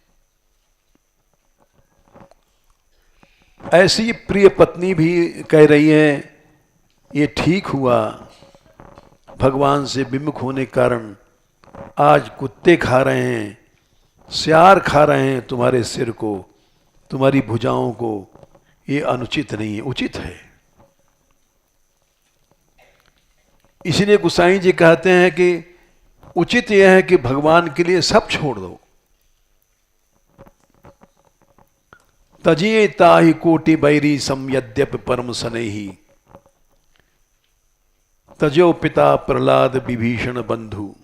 S2: ऐसी प्रिय पत्नी भी कह रही है, ये ठीक हुआ, भगवान से विमुख होने के कारण आज कुत्ते खा रहे हैं, सियार खा रहे हैं तुम्हारे सिर को, तुम्हारी भुजाओं को। ये अनुचित नहीं है, उचित है। इसलिए गोसाई जी कहते हैं कि उचित यह है कि भगवान के लिए सब छोड़ दो। तजिए ताहि कोटि बैरी सम यद्यप परम सनेही, तजो पिता प्रहलाद विभीषण बंधु।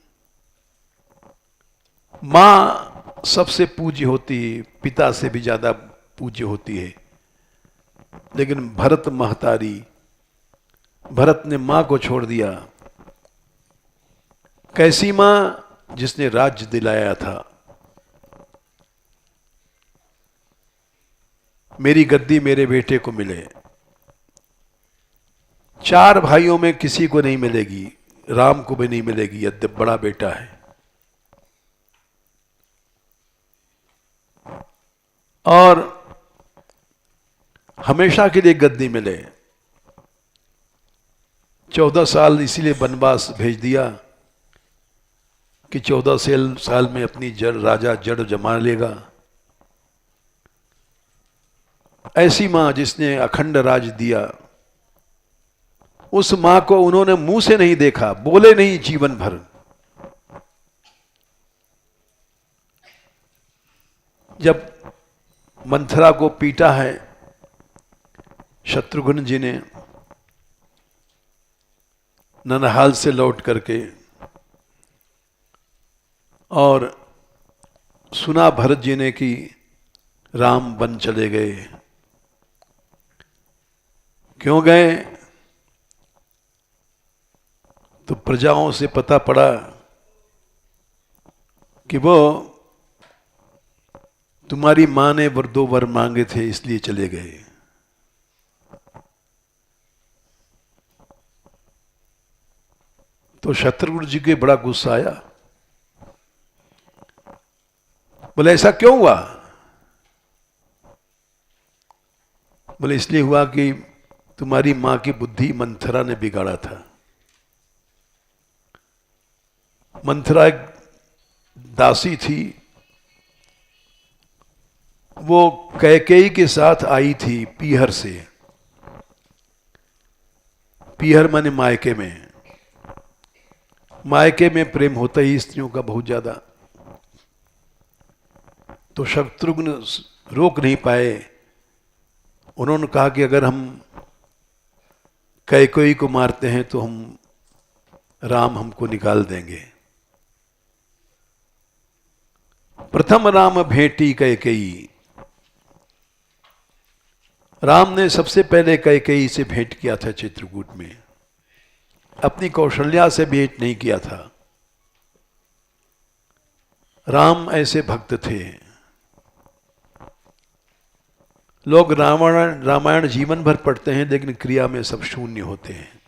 S2: मां सबसे पूज्य होती है, पिता से भी ज्यादा पूज्य होती है। लेकिन भरत महतारी, भरत ने मां को छोड़ दिया। कैसी मां? जिसने राज्य दिलाया था। मेरी गद्दी मेरे बेटे को मिले। 4 भाइयों में किसी को नहीं मिलेगी, राम को भी नहीं मिलेगी, यद्यप बड़ा बेटा है। और हमेशा के लिए गद्दी मिले। 14 साल इसीलिए वनवास भेज दिया कि 14 साल में अपनी राजा जड़ जमा लेगा। ऐसी मां जिसने अखंड राज दिया, उस मां को उन्होंने मुंह से नहीं देखा, बोले नहीं जीवन भर। जब मंथरा को पीटा है शत्रुघ्न जी ने ननहाल से लौट करके, और सुना भरत जी ने कि राम वन चले गए। क्यों गए? तो प्रजाओं से पता पड़ा कि वो तुम्हारी मां ने 2 वर मांगे थे, इसलिए चले गए। तो शत्रुघ्न जी के बड़ा गुस्सा आया। बोले ऐसा क्यों हुआ? बोले इसलिए हुआ कि तुम्हारी मां की बुद्धि मंथरा ने बिगाड़ा था। मंथरा एक दासी थी, वो कैकेयी के साथ आई थी पीहर से। पीहर माने मायके में। मायके में प्रेम होता ही स्त्रियों का बहुत ज्यादा। तो शत्रुघ्न रोक नहीं पाए। उन्होंने कहा कि अगर हम कैकेयी को मारते हैं तो राम हमको निकाल देंगे। प्रथम राम भेटी कैकेयी। राम ने सबसे पहले कैकेयी से भेंट किया था चित्रकूट में, अपनी कौशल्या से भेंट नहीं किया था। राम ऐसे भक्त थे। लोग रामायण जीवन भर पढ़ते हैं, लेकिन क्रिया में सब शून्य होते हैं।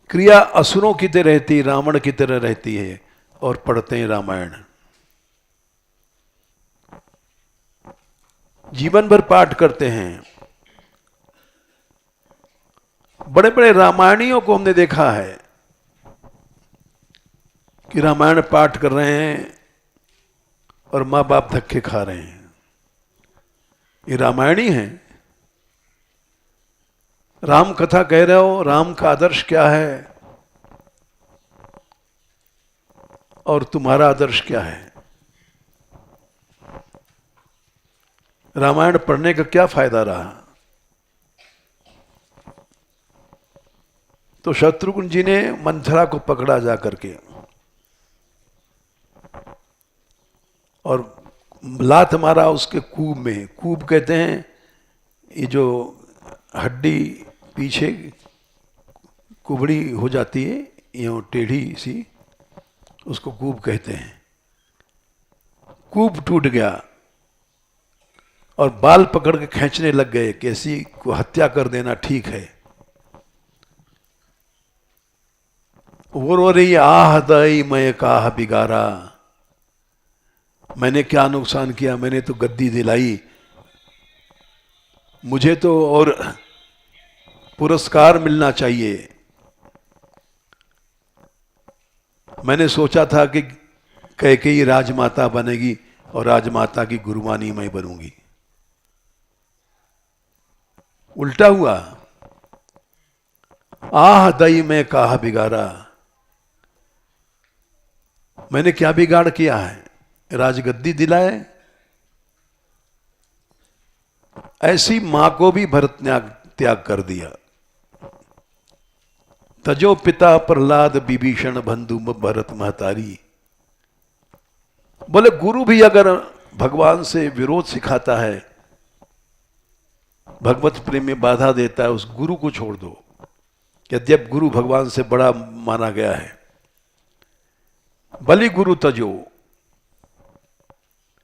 S2: क्रिया असुरों की तरह रहती, रावण की तरह रहती है, और पढ़ते हैं रामायण। जीवन भर पाठ करते हैं। बड़े बड़े रामायणियों को हमने देखा है कि रामायण पाठ कर रहे हैं और मां बाप धक्के खा रहे हैं। ये रामायणी है। राम कथा कह रहे हो, राम का आदर्श क्या है और तुम्हारा आदर्श क्या है? रामायण पढ़ने का क्या फायदा रहा? तो शत्रुघ्न जी ने मंथरा को पकड़ा जा करके और लात मारा उसके कूब में। कूब कहते हैं ये जो हड्डी पीछे कुबड़ी हो जाती है, यूं टेढ़ी सी, उसको कूब कहते हैं। कूब टूट गया और बाल पकड़ के खींचने लग गए, कैसी को हत्या कर देना ठीक है। वो रो रही, आह दई मैं काह बिगारा, मैंने क्या नुकसान किया, मैंने तो गद्दी दिलाई, मुझे तो और पुरस्कार मिलना चाहिए। मैंने सोचा था कि कैकेयी राजमाता बनेगी और राजमाता की गुरुवानी मैं बनूंगी, उल्टा हुआ। आह दई में काह बिगाड़ा, मैंने क्या बिगाड़ किया है, राजगद्दी दिलाए। ऐसी मां को भी भरत ने त्याग कर दिया। तजो पिता प्रहलाद विभीषण बंधु भरत महतारी। बोले गुरु भी अगर भगवान से विरोध सिखाता है, भगवत प्रेम में बाधा देता है, उस गुरु को छोड़ दो। यद्यप गुरु भगवान से बड़ा माना गया है। बलि गुरु तजो,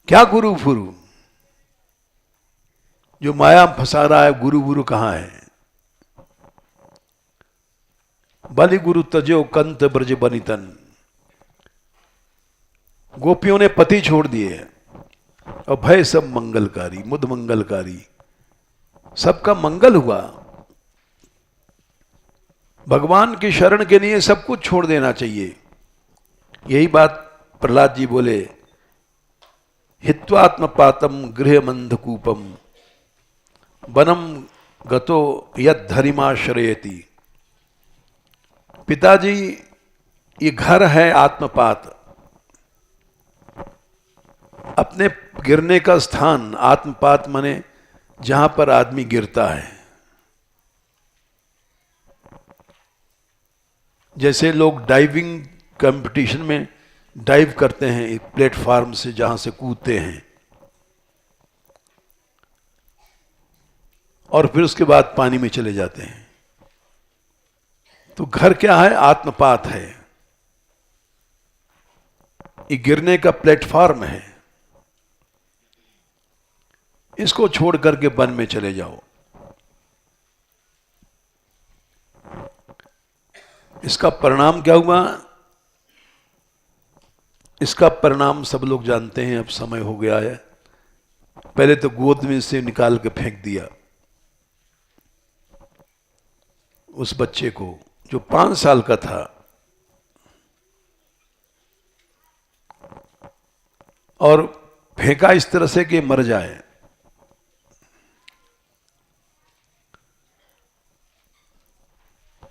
S2: क्या गुरु फुरु, जो माया फंसा रहा है, गुरु गुरु कहां है। बलि गुरु तजो कंत ब्रज बनितन। गोपियों ने पति छोड़ दिए और भय सब मंगलकारी, मुद मंगलकारी, सबका मंगल हुआ। भगवान की शरण के लिए सब कुछ छोड़ देना चाहिए। यही बात प्रहलाद जी बोले, हित्वात्मपातम गृह मंधकूपम वनम गतो यद धरिमाश्रयति। पिताजी, ये घर है आत्मपात, अपने गिरने का स्थान। आत्मपात माने जहां पर आदमी गिरता है। जैसे लोग डाइविंग कंपटीशन में डाइव करते हैं, एक प्लेटफॉर्म से जहां से कूदते हैं, और फिर उसके बाद पानी में चले जाते हैं। तो घर क्या है, आत्मपात है, ये गिरने का प्लेटफॉर्म है। इसको छोड़ करके वन में चले जाओ। इसका परिणाम क्या हुआ? इसका परिणाम सब लोग जानते हैं। अब समय हो गया है। पहले तो गोद में से निकाल के फेंक दिया उस बच्चे को जो 5 साल का था, और फेंका इस तरह से कि मर जाए।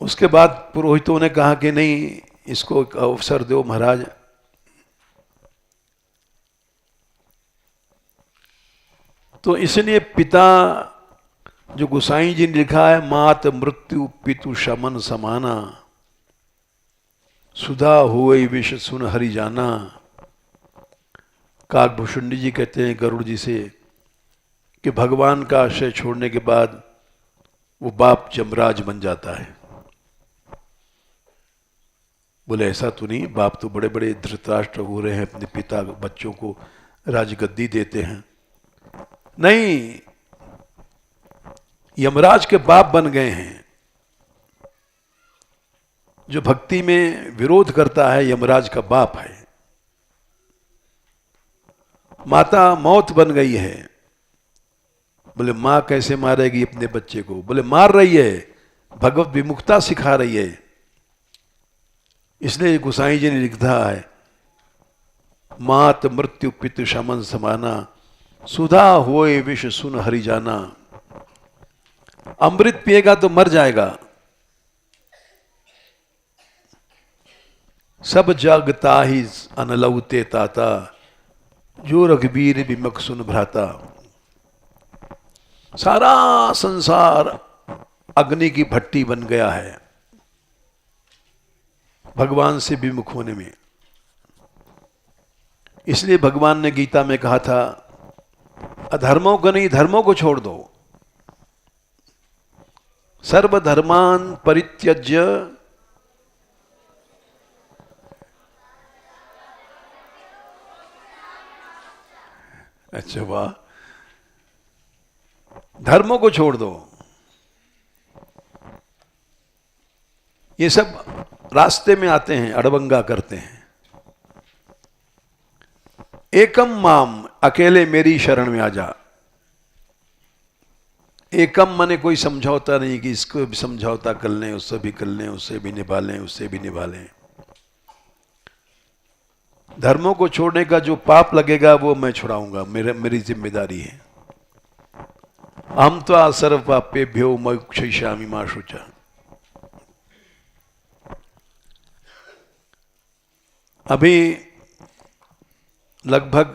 S2: उसके बाद पुरोहितों ने कहा कि नहीं, इसको एक अवसर दो महाराज। तो इसलिए पिता, जो गोसाई जी ने लिखा है, मात मृत्यु पितु शमन समाना, सुधा हुए विष सुन हरि जाना। काकभूषुंडी जी कहते हैं गरुड़ जी से कि भगवान का आश्रय छोड़ने के बाद वो बाप जमराज बन जाता है। बोले ऐसा तो नहीं, बाप तो बड़े बड़े धृतराष्ट्र हो रहे हैं, अपने पिता बच्चों को राजगद्दी देते हैं। नहीं, यमराज के बाप बन गए हैं। जो भक्ति में विरोध करता है, यमराज का बाप है। माता मौत बन गई है। बोले मां कैसे मारेगी अपने बच्चे को? बोले मार रही है, भगवत विमुखता सिखा रही है। इसलिए गोसाई जी ने लिखा है, मात मृत्यु पितु शमन समाना, सुधा होए विष सुन हरि जाना। अमृत पिएगा तो मर जाएगा। सब जग ताहि अनलौते ताता, जो रघुबीर विमुख सुन भ्राता। सारा संसार अग्नि की भट्टी बन गया है भगवान से विमुख होने में। इसलिए भगवान ने गीता में कहा था, अधर्मों को नहीं, धर्मों को छोड़ दो। सर्वधर्मान परित्यज्य अच्छा वाह, धर्मों को छोड़ दो। ये सब रास्ते में आते हैं, अड़बंगा करते हैं। एकम माम, अकेले मेरी शरण में आ जा। एकम माने कोई समझौता नहीं कि इसको भी समझौता कर लें, उससे भी कर लें, उससे भी निभा लें, उससे भी निभा लें। धर्मों को छोड़ने का जो पाप लगेगा वो मैं छुड़ाऊंगा, मेरी जिम्मेदारी है। हम तो सर्व पापेभ्यो मोक्षयिष्यामि मा शुचा। अभी लगभग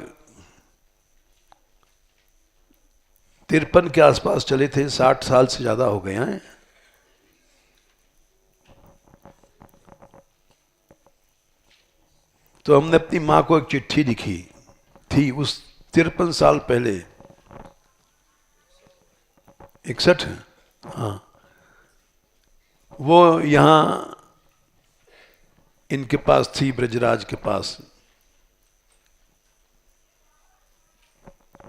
S2: 53 के आसपास चले थे, 60 साल से ज्यादा हो गए हैं। तो हमने अपनी मां को एक चिट्ठी लिखी थी उस 53 साल पहले, 61, हाँ, वो यहां इनके पास थी, ब्रजराज के पास।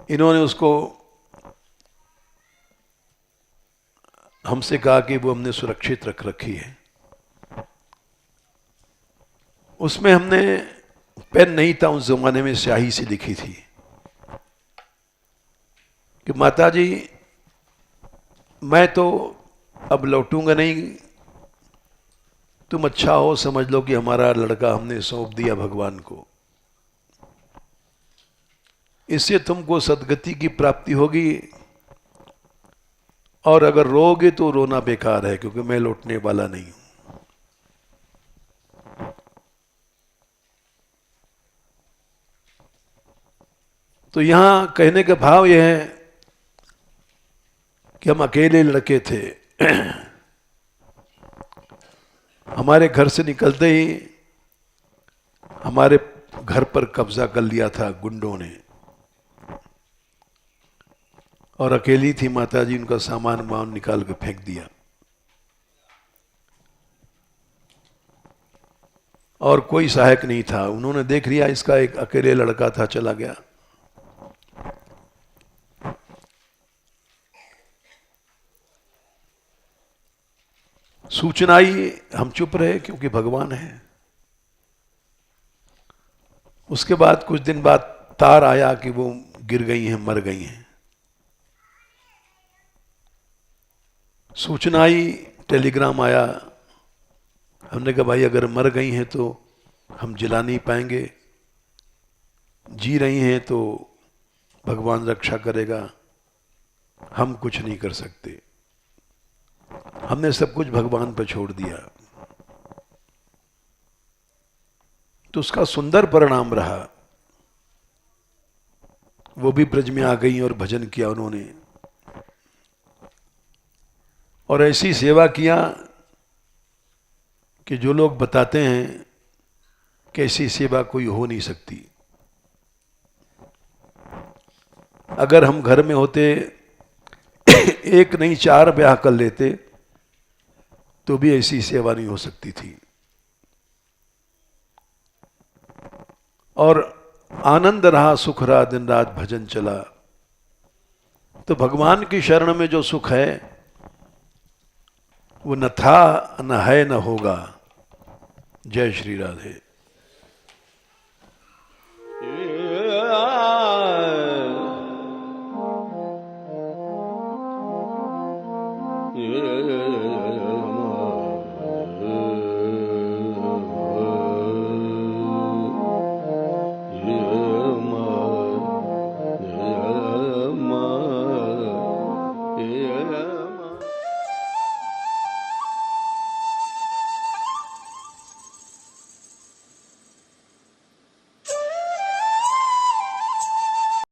S2: इन्होंने उसको हमसे कहा कि वो हमने सुरक्षित रख रखी है। उसमें हमने, पेन नहीं था उस जमाने में, स्याही से लिखी थी कि माता जी, मैं तो अब लौटूंगा नहीं, तुम अच्छा हो समझ लो कि हमारा लड़का हमने सौंप दिया भगवान को। इससे तुमको सदगति की प्राप्ति होगी, और अगर रोगे तो रोना बेकार है, क्योंकि मैं लौटने वाला नहीं हूं। तो यहां कहने का भाव यह है कि हम अकेले लड़के थे। हमारे घर से निकलते ही हमारे घर पर कब्जा कर लिया था गुंडों ने, और अकेली थी माता जी, उनका सामान वामान निकाल के फेंक दिया। और कोई सहायक नहीं था। उन्होंने देख लिया इसका एक अकेले लड़का था, चला गया। सूचना आई, हम चुप रहे क्योंकि भगवान है। उसके बाद कुछ दिन बाद तार आया कि वो गिर गई हैं, मर गई हैं। सूचना आई, टेलीग्राम आया। हमने कहा भाई अगर मर गई हैं तो हम जिला नहीं पाएंगे, जी रही हैं तो भगवान रक्षा करेगा, हम कुछ नहीं कर सकते। हमने सब कुछ भगवान पर छोड़ दिया। तो उसका सुंदर परिणाम रहा। वो भी ब्रज में आ गई और भजन किया उन्होंने, और ऐसी सेवा किया कि जो लोग बताते हैं कि ऐसी सेवा कोई हो नहीं सकती। अगर हम घर में होते, एक नहीं 4 ब्याह कर लेते, तो भी ऐसी सेवा नहीं हो सकती थी। और आनंद रहा, सुख रहा, दिन रात भजन चला। तो भगवान की शरण में जो सुख है वो न था, न है, न होगा। जय श्री राधे।
S1: Yeah.